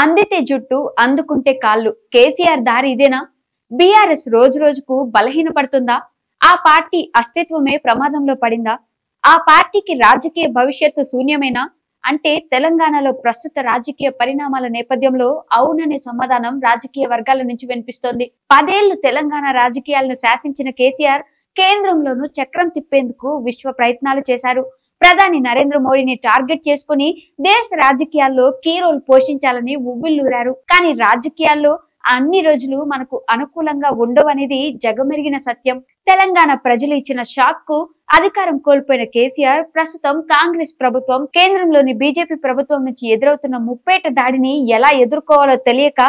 అందితే జుట్టు అందుకుంటే కాళ్ళు కేసీఆర్ దారి ఇదేనా? బీఆర్ఎస్ రోజు రోజుకు బలహీనపడుతుందా? ఆ పార్టీ అస్తిత్వమే ప్రమాదంలో పడిందా? ఆ పార్టీకి రాజకీయ భవిష్యత్తు శూన్యమేనా అంటే తెలంగాణలో ప్రస్తుత రాజకీయ పరిణామాల నేపథ్యంలో అవుననే సమాధానం రాజకీయ వర్గాల నుంచి వినిపిస్తోంది. 10 ఏళ్లు తెలంగాణ రాజకీయాలను శాసించిన కేసీఆర్ కేంద్రంలోనూ చక్రం తిప్పేందుకు విశ్వ ప్రయత్నాలు చేశారు. ప్రధాని నరేంద్ర మోడీని టార్గెట్ చేసుకుని దేశ రాజకీయాల్లో కీ రోల్ పోషించాలని ఉవ్విళ్లూరారు. కానీ రాజకీయాల్లో అన్ని రోజులు మనకు అనుకూలంగా ఉండవనేది జగమెరిగిన సత్యం. తెలంగాణ ప్రజలు ఇచ్చిన షాక్ కు అధికారం కోల్పోయిన కేసీఆర్ ప్రస్తుతం కాంగ్రెస్ ప్రభుత్వం, కేంద్రంలోని బీజేపీ ప్రభుత్వం నుంచి ఎదురవుతున్న ముప్పేట దాడిని ఎలా ఎదుర్కోవాలో తెలియక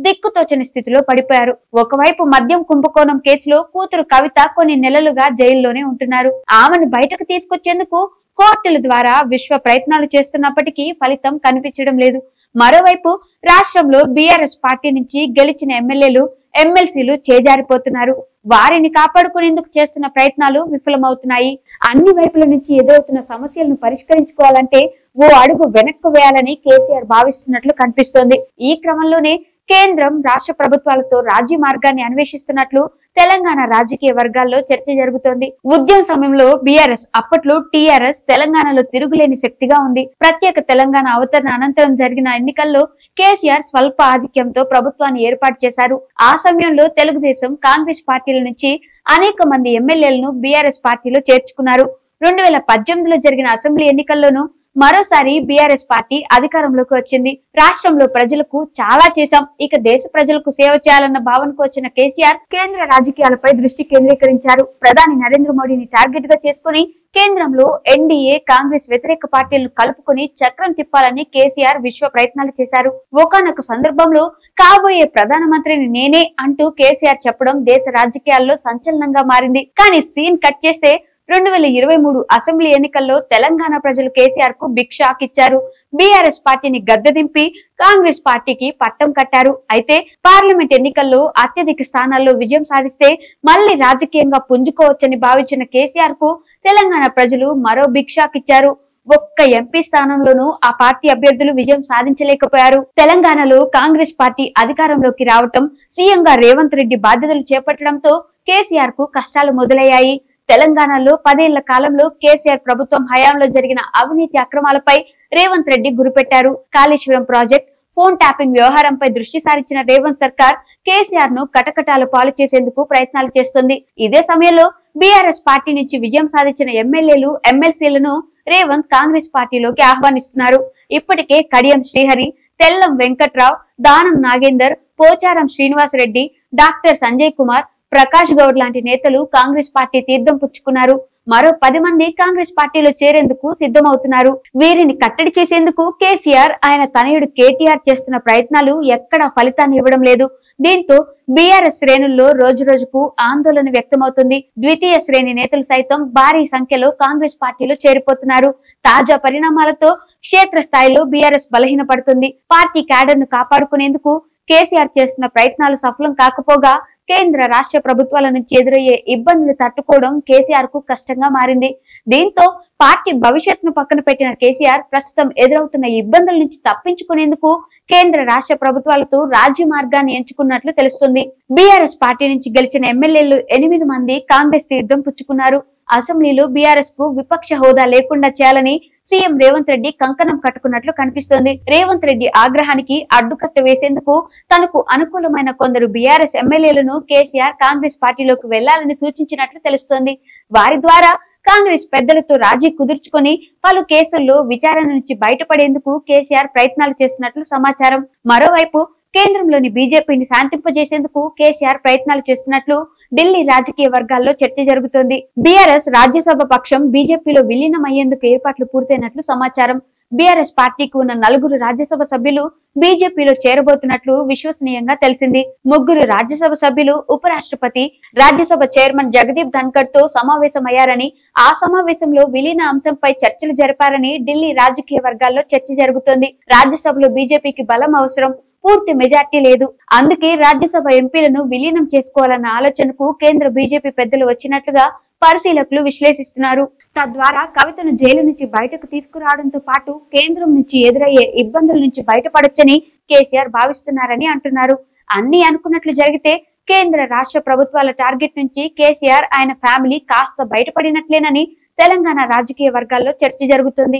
దిక్కుతోచని స్థితిలో పడిపోయారు. ఒకవైపు మద్యం కుంభకోణం కేసులో కూతురు కవిత కొన్ని నెలలుగా జైల్లోనే ఉంటున్నారు. ఆమెను బయటకు తీసుకొచ్చేందుకు కోర్టుల ద్వారా విశ్వ ప్రయత్నాలు చేస్తున్నప్పటికీ ఫలితం కనిపించడం లేదు. మరోవైపు రాష్ట్రంలో బీఆర్ఎస్ పార్టీ నుంచి గెలిచిన ఎమ్మెల్యేలు, ఎమ్మెల్సీలు చేజారిపోతున్నారు. వారిని కాపాడుకునేందుకు చేస్తున్న ప్రయత్నాలు విఫలమవుతున్నాయి. అన్ని వైపుల నుంచి ఎదురవుతున్న సమస్యలను పరిష్కరించుకోవాలంటే ఓ అడుగు వెనక్కు వేయాలని కేసీఆర్ భావిస్తున్నట్లు కనిపిస్తోంది. ఈ క్రమంలోనే కేంద్రం, రాష్ట్ర ప్రభుత్వాలతో రాజీ మార్గాన్ని అన్వేషిస్తున్నట్లు తెలంగాణ రాజకీయ వర్గాల్లో చర్చ జరుగుతోంది. ఉద్యమ సమయంలో బీఆర్ఎస్, అప్పట్లో టీఆర్ఎస్ తెలంగాణలో తిరుగులేని శక్తిగా ఉంది. ప్రత్యేక తెలంగాణ అవతరణ అనంతరం జరిగిన ఎన్నికల్లో కేసీఆర్ స్వల్ప ఆధిక్యంతో ప్రభుత్వాన్ని ఏర్పాటు చేశారు. ఆ సమయంలో తెలుగుదేశం, కాంగ్రెస్ పార్టీల నుంచి అనేక మంది ఎమ్మెల్యేలను బీఆర్ఎస్ పార్టీలో చేర్చుకున్నారు. 2018లో జరిగిన అసెంబ్లీ ఎన్నికల్లోనూ మరోసారి బీఆర్ఎస్ పార్టీ అధికారంలోకి వచ్చింది. రాష్ట్రంలో ప్రజలకు చాలా చేశాం, ఇక దేశ ప్రజలకు సేవ చేయాలన్న భావనకు వచ్చిన కేసీఆర్ కేంద్ర రాజకీయాలపై దృష్టి కేంద్రీకరించారు. ప్రధాని నరేంద్ర మోడీని టార్గెట్ గా చేసుకుని కేంద్రంలో ఎన్డీఏ, కాంగ్రెస్ వ్యతిరేక పార్టీలను కలుపుకుని చక్రం తిప్పాలని కేసీఆర్ విశ్వ ప్రయత్నాలు చేశారు. ఒకానొక సందర్భంలో కాబోయే ప్రధానమంత్రిని నేనే అంటూ కేసీఆర్ చెప్పడం దేశ రాజకీయాల్లో సంచలనంగా మారింది. కానీ సీన్ కట్ చేస్తే 2023 అసెంబ్లీ ఎన్నికల్లో తెలంగాణ ప్రజలు కేసీఆర్ కు బిగ్ షాక్ ఇచ్చారు. బీఆర్ఎస్ పార్టీని గద్దెదింపి కాంగ్రెస్ పార్టీకి పట్టం కట్టారు. అయితే పార్లమెంట్ ఎన్నికల్లో అత్యధిక స్థానాల్లో విజయం సాధిస్తే మళ్లీ రాజకీయంగా పుంజుకోవచ్చని భావించిన కేసీఆర్ కు తెలంగాణ ప్రజలు మరో బిగ్ షాక్ ఇచ్చారు. ఒక్క ఎంపీ స్థానంలోనూ ఆ పార్టీ అభ్యర్థులు విజయం సాధించలేకపోయారు. తెలంగాణలో కాంగ్రెస్ పార్టీ అధికారంలోకి రావటం, సీఎంగా రేవంత్ రెడ్డి బాధ్యతలు చేపట్టడంతో కేసీఆర్ కు కష్టాలు మొదలయ్యాయి. తెలంగాణలో 10 ఏళ్ల కాలంలో కేసీఆర్ ప్రభుత్వం హయాంలో జరిగిన అవినీతి అక్రమాలపై రేవంత్ రెడ్డి గురిపెట్టారు. కాళేశ్వరం ప్రాజెక్ట్, ఫోన్ ట్యాపింగ్ వ్యవహారంపై దృష్టి సారించిన రేవంత్ సర్కార్ కేసీఆర్ ను కటకటాల పాలు చేసేందుకు ప్రయత్నాలు చేస్తుంది. ఇదే సమయంలో బీఆర్ఎస్ పార్టీ నుంచి విజయం సాధించిన ఎమ్మెల్యేలు, ఎమ్మెల్సీలను రేవంత్ కాంగ్రెస్ పార్టీలోకి ఆహ్వానిస్తున్నారు. ఇప్పటికే కడియం శ్రీహరి, తెల్లం వెంకట్రావు, దానం నాగేందర్, పోచారం శ్రీనివాసరెడ్డి, డాక్టర్ సంజయ్ కుమార్, ప్రకాష్ గౌడ్ లాంటి నేతలు కాంగ్రెస్ పార్టీ తీర్థం పుచ్చుకున్నారు. మరో 10 మంది కాంగ్రెస్ పార్టీలో చేరేందుకు సిద్ధమవుతున్నారు. వీరిని కట్టడి చేసేందుకు కేసీఆర్, ఆయన తనయుడు కేటీఆర్ చేస్తున్న ప్రయత్నాలు ఎక్కడా ఫలితాన్ని ఇవ్వడం లేదు. దీంతో బీఆర్ఎస్ శ్రేణుల్లో రోజు రోజుకు ఆందోళన వ్యక్తమవుతుంది. ద్వితీయ శ్రేణి నేతలు సైతం భారీ సంఖ్యలో కాంగ్రెస్ పార్టీలో చేరిపోతున్నారు. తాజా పరిణామాలతో క్షేత్రస్థాయిలో బీఆర్ఎస్ బలహీనపడుతుంది. పార్టీ క్యాడర్ ను కాపాడుకునేందుకు కేసీఆర్ చేస్తున్న ప్రయత్నాలు సఫలం కాకపోగా కేంద్ర, రాష్ట్ర ప్రభుత్వాల నుంచి ఎదురయ్యే ఇబ్బందులు తట్టుకోవడం కేసీఆర్ కు కష్టంగా మారింది. దీంతో పార్టీ భవిష్యత్తును పక్కన పెట్టిన కేసీఆర్ ప్రస్తుతం ఎదురవుతున్న ఇబ్బందుల నుంచి తప్పించుకునేందుకు కేంద్ర, రాష్ట్ర ప్రభుత్వాలతో రాజీ మార్గాన్ని ఎంచుకున్నట్లు తెలుస్తుంది. బీఆర్ఎస్ పార్టీ నుంచి గెలిచిన ఎమ్మెల్యేలు 8 మంది కాంగ్రెస్ తీర్థం పుచ్చుకున్నారు. అసెంబ్లీలో బీఆర్ఎస్ కు విపక్ష హోదా లేకుండా చేయాలని సీఎం రేవంత్ రెడ్డి కంకణం కట్టుకున్నట్లు కనిపిస్తోంది. రేవంత్ రెడ్డి ఆగ్రహానికి అడ్డుకట్ట వేసేందుకు తనకు అనుకూలమైన కొందరు బీఆర్ఎస్ ఎమ్మెల్యేలను కేసీఆర్ కాంగ్రెస్ పార్టీలోకి వెళ్లాలని సూచించినట్లు తెలుస్తోంది. వారి ద్వారా కాంగ్రెస్ పెద్దలతో రాజీ కుదుర్చుకొని పలు కేసుల్లో విచారణ నుంచి బయటపడేందుకు కేసీఆర్ ప్రయత్నాలు చేస్తున్నట్లు సమాచారం. మరోవైపు కేంద్రంలోని బీజేపీని శాంతింపజేసేందుకు కేసీఆర్ ప్రయత్నాలు చేస్తున్నట్లు ఢిల్లీ రాజకీయ వర్గాల్లో చర్చ జరుగుతోంది. బీఆర్ఎస్ రాజ్యసభ పక్షం బీజేపీలో విలీనం అయ్యేందుకు ఏర్పాట్లు పూర్తయినట్లు సమాచారం. బీఆర్ఎస్ పార్టీకి ఉన్న 4 రాజ్యసభ సభ్యులు బీజేపీలో చేరబోతున్నట్లు విశ్వసనీయంగా తెలిసింది. 3 రాజ్యసభ సభ్యులు ఉపరాష్ట్రపతి, రాజ్యసభ చైర్మన్ జగదీప్ ధన్కర్ తో సమావేశమయ్యారని, ఆ సమావేశంలో విలీన అంశంపై చర్చలు జరిపారని ఢిల్లీ రాజకీయ వర్గాల్లో చర్చ జరుగుతోంది. రాజ్యసభలో బీజేపీకి బలం అవసరం, పూర్తి మెజార్టీ లేదు. అందుకే రాజ్యసభ ఎంపీలను విలీనం చేసుకోవాలన్న ఆలోచనకు కేంద్ర బీజేపీ పెద్దలు వచ్చినట్లుగా పరిశీలకులు విశ్లేషిస్తున్నారు. తద్వారా కవితను జైలు నుంచి బయటకు తీసుకురావడంతో పాటు కేంద్రం నుంచి ఎదురయ్యే ఇబ్బందుల నుంచి బయటపడొచ్చని కేసీఆర్ భావిస్తున్నారని అంటున్నారు. అన్ని అనుకున్నట్లు జరిగితే కేంద్ర రాష్ట్ర ప్రభుత్వాల టార్గెట్ నుంచి కేసీఆర్ ఆయన ఫ్యామిలీ కాస్త బయటపడినట్లేనని తెలంగాణ రాజకీయ వర్గాల్లో చర్చ జరుగుతుంది.